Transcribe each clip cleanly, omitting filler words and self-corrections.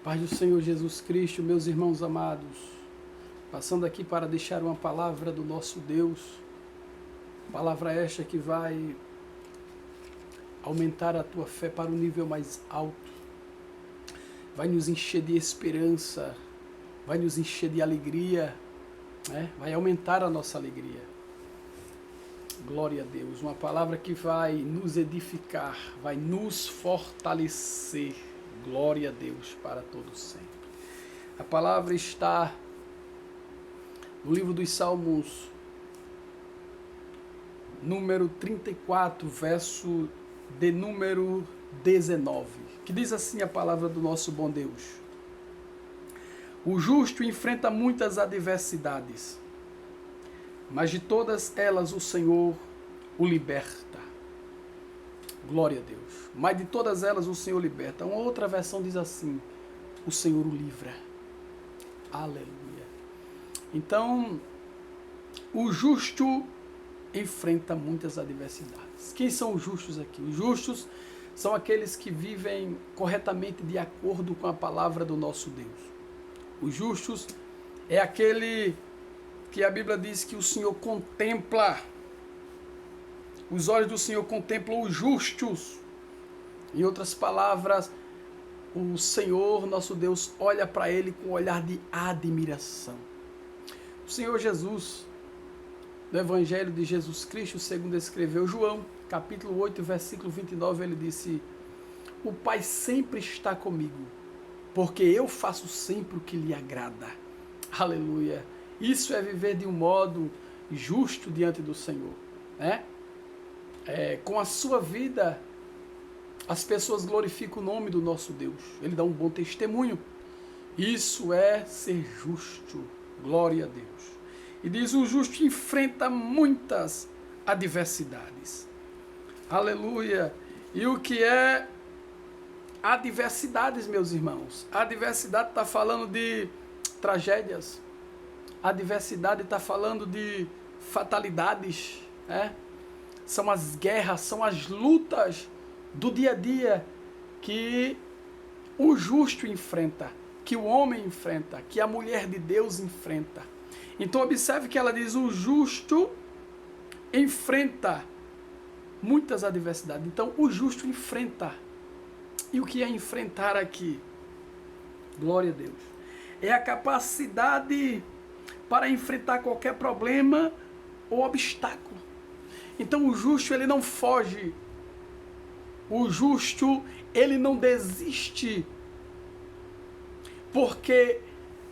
Paz do Senhor Jesus Cristo, meus irmãos amados, passando aqui para deixar uma palavra do nosso Deus, palavra esta que vai aumentar a tua fé para um nível mais alto, vai nos encher de esperança, vai nos encher de alegria, né? Vai aumentar a nossa alegria. Glória a Deus, uma palavra que vai nos edificar, vai nos fortalecer. Glória a Deus para todos sempre. A palavra está no livro dos Salmos, número 34, verso de número 19, que diz assim a palavra do nosso bom Deus: o justo enfrenta muitas adversidades, mas de todas elas o Senhor o liberta. Glória a Deus. Mas de todas elas o Senhor liberta. Uma outra versão diz assim: o Senhor o livra. Aleluia. Então, o justo enfrenta muitas adversidades. Quem são os justos aqui? Os justos são aqueles que vivem corretamente de acordo com a palavra do nosso Deus. Os justos é aquele que a Bíblia diz que o Senhor contempla. Os olhos do Senhor contemplam os justos. Em outras palavras, o Senhor, nosso Deus, olha para ele com um olhar de admiração. O Senhor Jesus, no Evangelho de Jesus Cristo, segundo escreveu João, capítulo 8, versículo 29, ele disse: o Pai sempre está comigo, porque eu faço sempre o que lhe agrada. Aleluia. Isso é viver de um modo justo diante do Senhor, né? Com a sua vida, as pessoas glorificam o nome do nosso Deus. Ele dá um bom testemunho. Isso é ser justo. Glória a Deus. E diz: o justo enfrenta muitas adversidades. Aleluia. E o que é adversidades, meus irmãos? A adversidade está falando de tragédias. A adversidade está falando de fatalidades, né? São as guerras, são as lutas do dia a dia que o justo enfrenta, que o homem enfrenta, que a mulher de Deus enfrenta. Então observe que ela diz: o justo enfrenta muitas adversidades. Então o justo enfrenta. E o que é enfrentar aqui? Glória a Deus. É a capacidade para enfrentar qualquer problema ou obstáculo. Então o justo, ele não foge. O justo, ele não desiste porque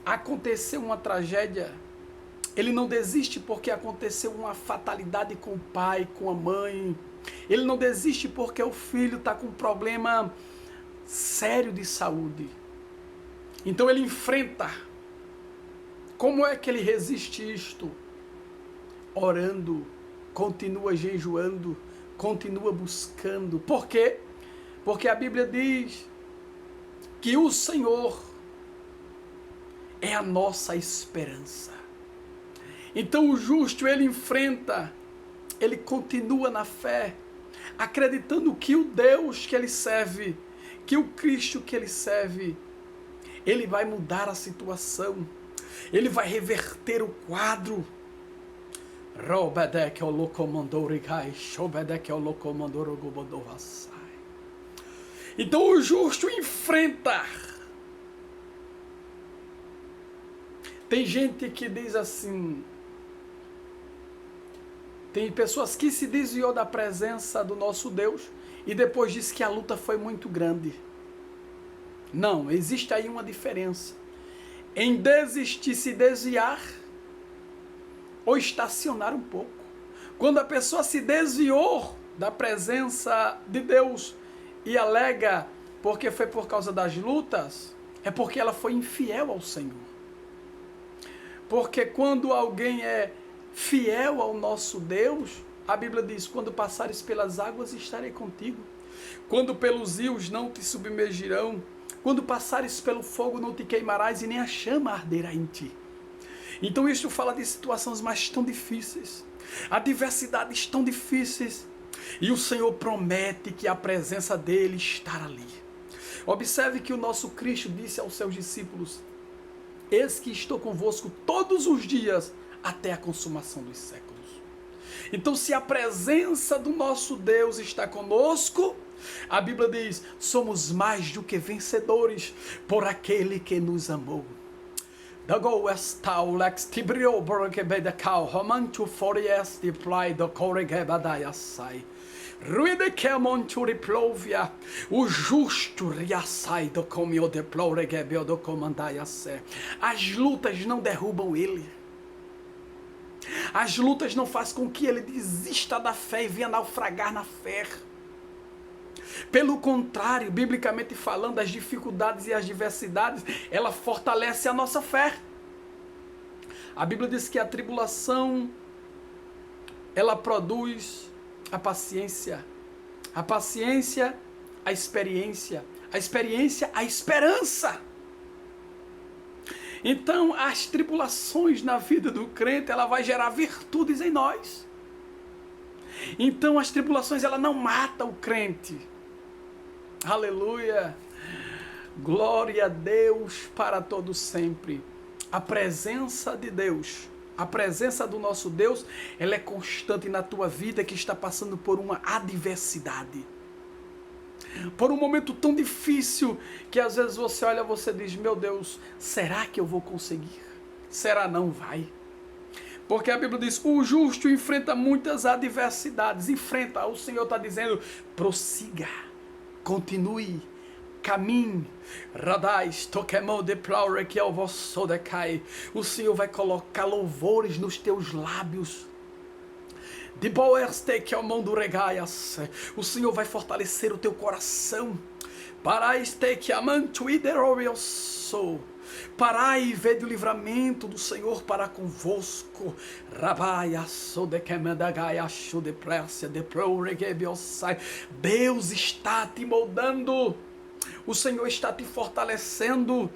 aconteceu uma tragédia. Ele não desiste porque aconteceu uma fatalidade com o pai, com a mãe. Ele não desiste porque o filho está com um problema sério de saúde. Então ele enfrenta. Como é que ele resiste isto? Orando, continua jejuando, continua buscando. Por quê? Porque a Bíblia diz que o Senhor é a nossa esperança. Então o justo, ele enfrenta, ele continua na fé, acreditando que o Deus que ele serve, que o Cristo que ele serve, ele vai mudar a situação, ele vai reverter o quadro. Então o justo enfrenta. Tem gente que diz assim, tem pessoas que se desviou da presença do nosso Deus e depois diz que a luta foi muito grande. Não, existe aí uma diferença em desistir, se desviar, ou estacionar um pouco. Quando a pessoa se desviou da presença de Deus e alega porque foi por causa das lutas, é porque ela foi infiel ao Senhor. Porque quando alguém é fiel ao nosso Deus, a Bíblia diz: quando passares pelas águas estarei contigo, quando pelos rios não te submergirão, quando passares pelo fogo não te queimarás e nem a chama arderá em ti. Então isso fala de situações mais tão difíceis, adversidades tão difíceis, e o Senhor promete que a presença dele estará ali. Observe que o nosso Cristo disse aos seus discípulos: eis que estou convosco todos os dias até a consumação dos séculos. Então, se a presença do nosso Deus está conosco, a Bíblia diz: somos mais do que vencedores por aquele que nos amou. Dago estau lex tibrio borgebedekau romantu fories de play do corregebadaiasai. Ruide kemontu plovia, o justo riaçai do comio de ploregebio do comandaiasse. As lutas não derrubam ele. As lutas não fazem com que ele desista da fé e venha naufragar na fé. Pelo contrário, biblicamente falando, as dificuldades e as diversidades, ela fortalece a nossa fé. A Bíblia diz que a tribulação, ela produz a paciência, a experiência, a esperança. Então, as tribulações na vida do crente, ela vai gerar virtudes em nós. Então, as tribulações, ela não mata o crente. Aleluia! Glória a Deus para todo sempre. A presença de Deus, a presença do nosso Deus, ela é constante na tua vida que está passando por uma adversidade. Por um momento tão difícil que às vezes você olha e você diz: meu Deus, será que eu vou conseguir? Será não vai? Porque a Bíblia diz: o justo enfrenta muitas adversidades. Enfrenta, o Senhor está dizendo: prossiga, continue, caminhe. Radais, toquemo de plaure que eu vou decai. O Senhor vai colocar louvores nos teus lábios. De boeste que é o mão do regaias. O Senhor vai fortalecer o teu coração. Para este que amanto iderorioso. Parai e vede o livramento do Senhor para convosco. Rabaia so de kemedagaia shu de pressa de proregebiosai. Deus está te moldando. O Senhor está te fortalecendo.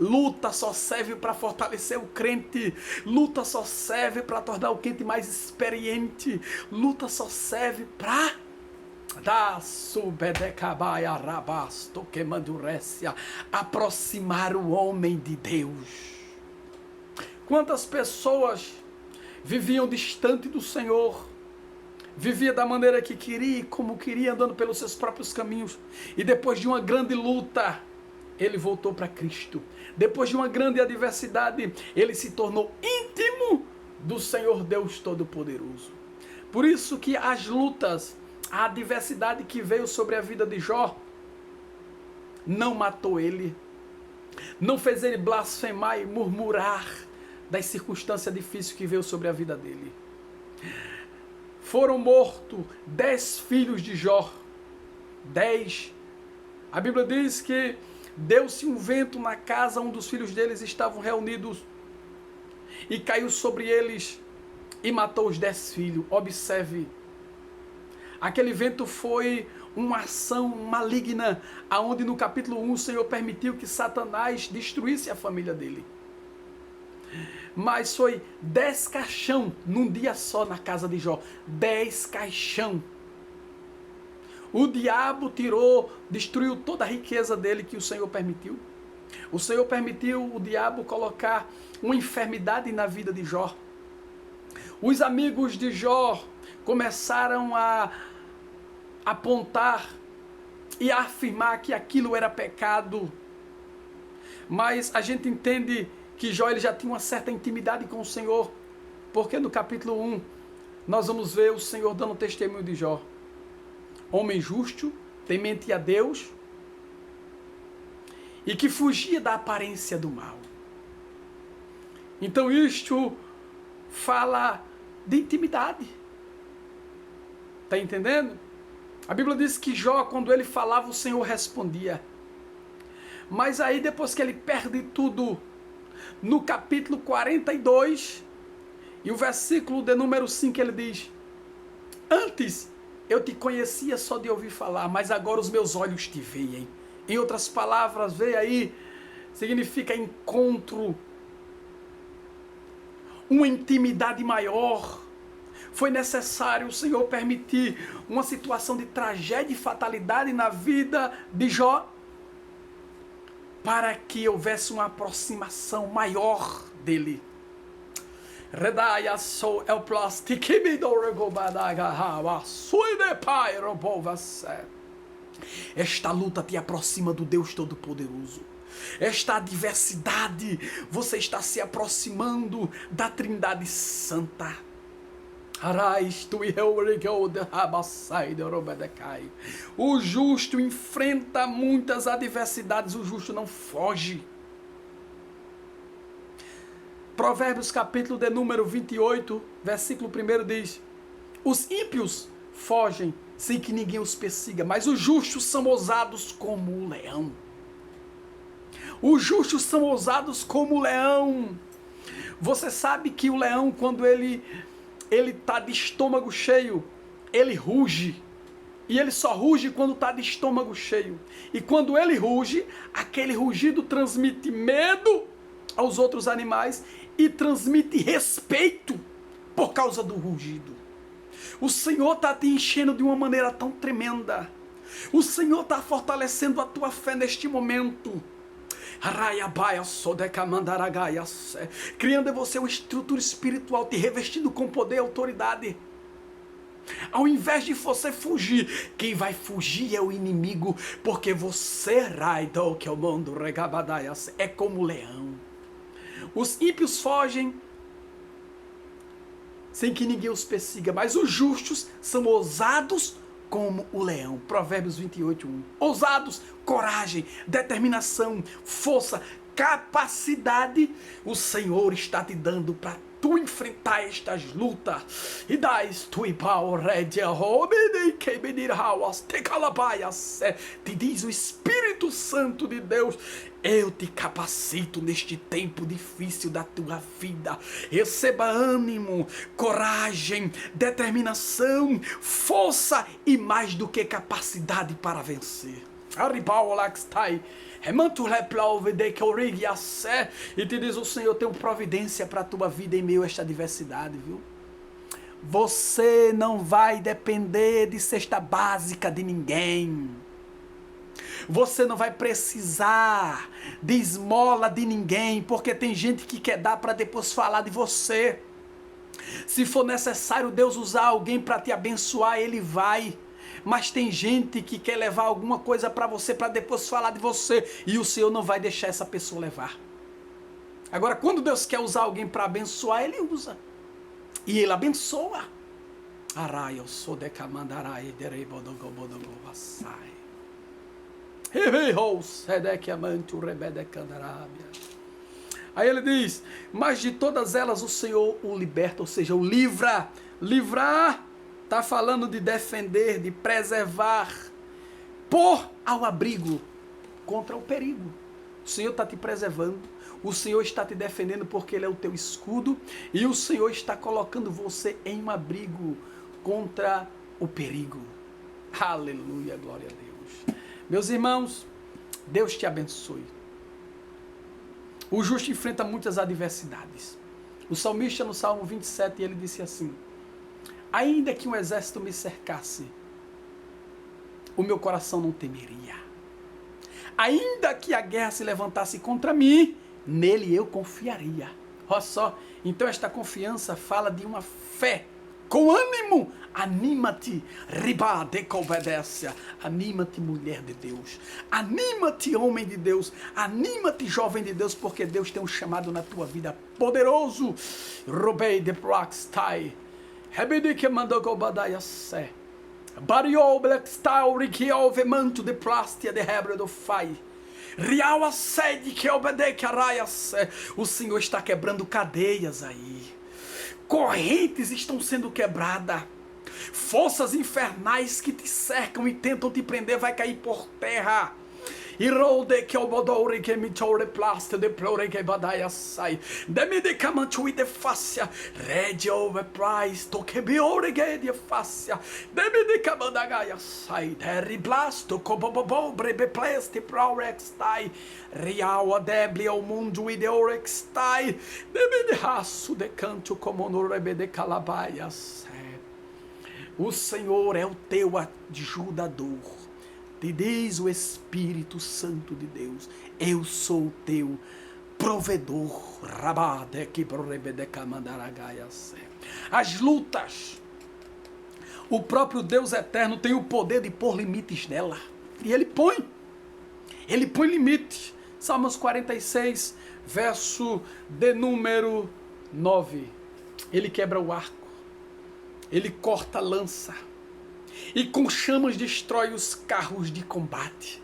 Luta só serve para fortalecer o crente. Luta só serve para tornar o crente mais experiente. Luta só serve para aproximar o homem de Deus. Quantas pessoas viviam distante do Senhor, vivia da maneira que queria, como queria, andando pelos seus próprios caminhos, e depois de uma grande luta, ele voltou para Cristo. Depois de uma grande adversidade, ele se tornou íntimo do Senhor Deus Todo-Poderoso. Por isso que as lutas, a adversidade que veio sobre a vida de Jó, não matou ele, não fez ele blasfemar e murmurar das circunstâncias difíceis que veio sobre a vida dele. Foram mortos 10 filhos de Jó. 10. A Bíblia diz que deu-se um vento na casa onde os filhos deles estavam reunidos e caiu sobre eles e matou os 10 filhos. Observe, aquele vento foi uma ação maligna, aonde no capítulo 1 o Senhor permitiu que Satanás destruísse a família dele. Mas foi 10 caixão num dia só na casa de Jó. 10 caixão. O diabo tirou, destruiu toda a riqueza dele que o Senhor permitiu. O Senhor permitiu o diabo colocar uma enfermidade na vida de Jó. Os amigos de Jó começaram a apontar e a afirmar que aquilo era pecado. Mas a gente entende que Jó ele já tinha uma certa intimidade com o Senhor, porque no capítulo 1 nós vamos ver o Senhor dando testemunho de Jó. Homem justo, temente a Deus, e que fugia da aparência do mal. Então isto fala de intimidade. Está entendendo? A Bíblia diz que Jó, quando ele falava, o Senhor respondia. Mas aí depois que ele perde tudo, no capítulo 42, e o versículo de número 5, ele diz: antes eu te conhecia só de ouvir falar, mas agora os meus olhos te veem. Em outras palavras, veio aí, significa encontro, uma intimidade maior. Foi necessário o Senhor permitir uma situação de tragédia e fatalidade na vida de Jó, para que houvesse uma aproximação maior dele. Redaya so el plastic me do regobadaga hawa sui de pai robovase. Esta luta te aproxima do Deus Todo-Poderoso. Esta adversidade, você está se aproximando da Trindade Santa. O justo enfrenta muitas adversidades, o justo não foge. Provérbios capítulo de número 28, versículo 1 diz: os ímpios fogem sem que ninguém os persiga, mas os justos são ousados como o leão. Os justos são ousados como o leão. Você sabe que o leão, quando ele está de estômago cheio, ele ruge. E ele só ruge quando está de estômago cheio. E quando ele ruge, aquele rugido transmite medo aos outros animais e transmite respeito por causa do rugido. O Senhor está te enchendo de uma maneira tão tremenda. O Senhor está fortalecendo a tua fé neste momento. Criando em você uma estrutura espiritual, te revestindo com poder e autoridade. Ao invés de você fugir, quem vai fugir é o inimigo, porque você, que é o mundo, é como leão. Os ímpios fogem sem que ninguém os persiga, mas os justos são ousados como o leão. Provérbios 28:1. Ousados, coragem, determinação, força, capacidade, o Senhor está te dando para tu enfrentar estas lutas. E dais tu te diz o Espírito Santo de Deus: eu te capacito neste tempo difícil da tua vida. Receba ânimo, coragem, determinação, força e mais do que capacidade para vencer. E te diz o Senhor: eu tenho providência para a tua vida em meio a esta adversidade, viu? Você não vai depender de cesta básica de ninguém. Você não vai precisar de esmola de ninguém, porque tem gente que quer dar para depois falar de você. Se for necessário Deus usar alguém para te abençoar, Ele vai. Mas tem gente que quer levar alguma coisa para você, para depois falar de você, e o Senhor não vai deixar essa pessoa levar. Agora, quando Deus quer usar alguém para abençoar, Ele usa. E Ele abençoa. Eu sou de Camandarai, Aí ele diz: mas de todas elas o Senhor o liberta, ou seja, o livra. Livrar está falando de defender, de preservar, pôr ao abrigo contra o perigo. O Senhor está te preservando, o Senhor está te defendendo porque Ele é o teu escudo, e o Senhor está colocando você em um abrigo contra o perigo. Aleluia, glória a Deus. Meus irmãos, Deus te abençoe. O justo enfrenta muitas adversidades. O salmista, no Salmo 27, ele disse assim: ainda que um exército me cercasse, o meu coração não temeria. Ainda que a guerra se levantasse contra mim, nele eu confiaria. Olha só, então esta confiança fala de uma fé com ânimo. Anima-te, riba de obedência. Anima-te, mulher de Deus. Anima-te, homem de Deus. Anima-te, jovem de Deus, porque Deus tem um chamado na tua vida poderoso. Robei de Proaxtai. Rebede que mandou que obadaia sé. Bariol blackstal riquiol vemanto de plástia de hebra do fai. Rial a sede que obedece a raia sé. O Senhor está quebrando cadeias aí. Correntes estão sendo quebradas. Forças infernais que te cercam e tentam te prender vai cair por terra. E rode que o bodore que me tore plasto de plore que badaia sai. Demi de camantu de fácia. Red over price to que biore que de fácia. Demi de camandagaia sai. Terri blasto cobobobo brebe pleste prorex tai. Real a deble ao mundo e de orex tai. Demi de raço de canto como no rebe de calabaias. O Senhor é o teu ajudador. Te diz o Espírito Santo de Deus: eu sou o teu provedor. As lutas, o próprio Deus eterno tem o poder de pôr limites nela. E Ele põe limites. Salmos 46, verso de número 9. Ele quebra o arco, ele corta a lança, e com chamas destrói os carros de combate.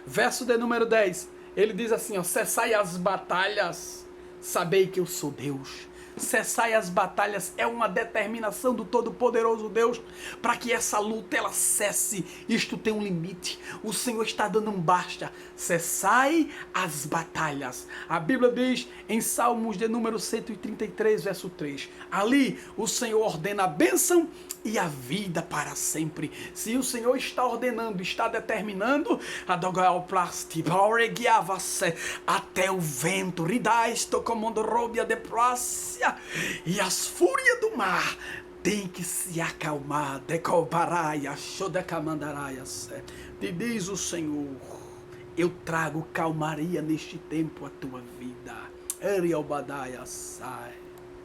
Verso de número 10, ele diz assim, ó: cessai as batalhas, sabei que eu sou Deus. Cessai as batalhas é uma determinação do Todo-Poderoso Deus para que essa luta ela cesse. Isto tem um limite. O Senhor está dando um basta. Cessai as batalhas. A Bíblia diz em Salmos de número 133, verso 3. Ali o Senhor ordena a bênção e a vida para sempre. Se o Senhor está ordenando, está determinando, até o vento, e as fúrias do mar tem que se acalmar. Te diz o Senhor: eu trago calmaria neste tempo à tua vida.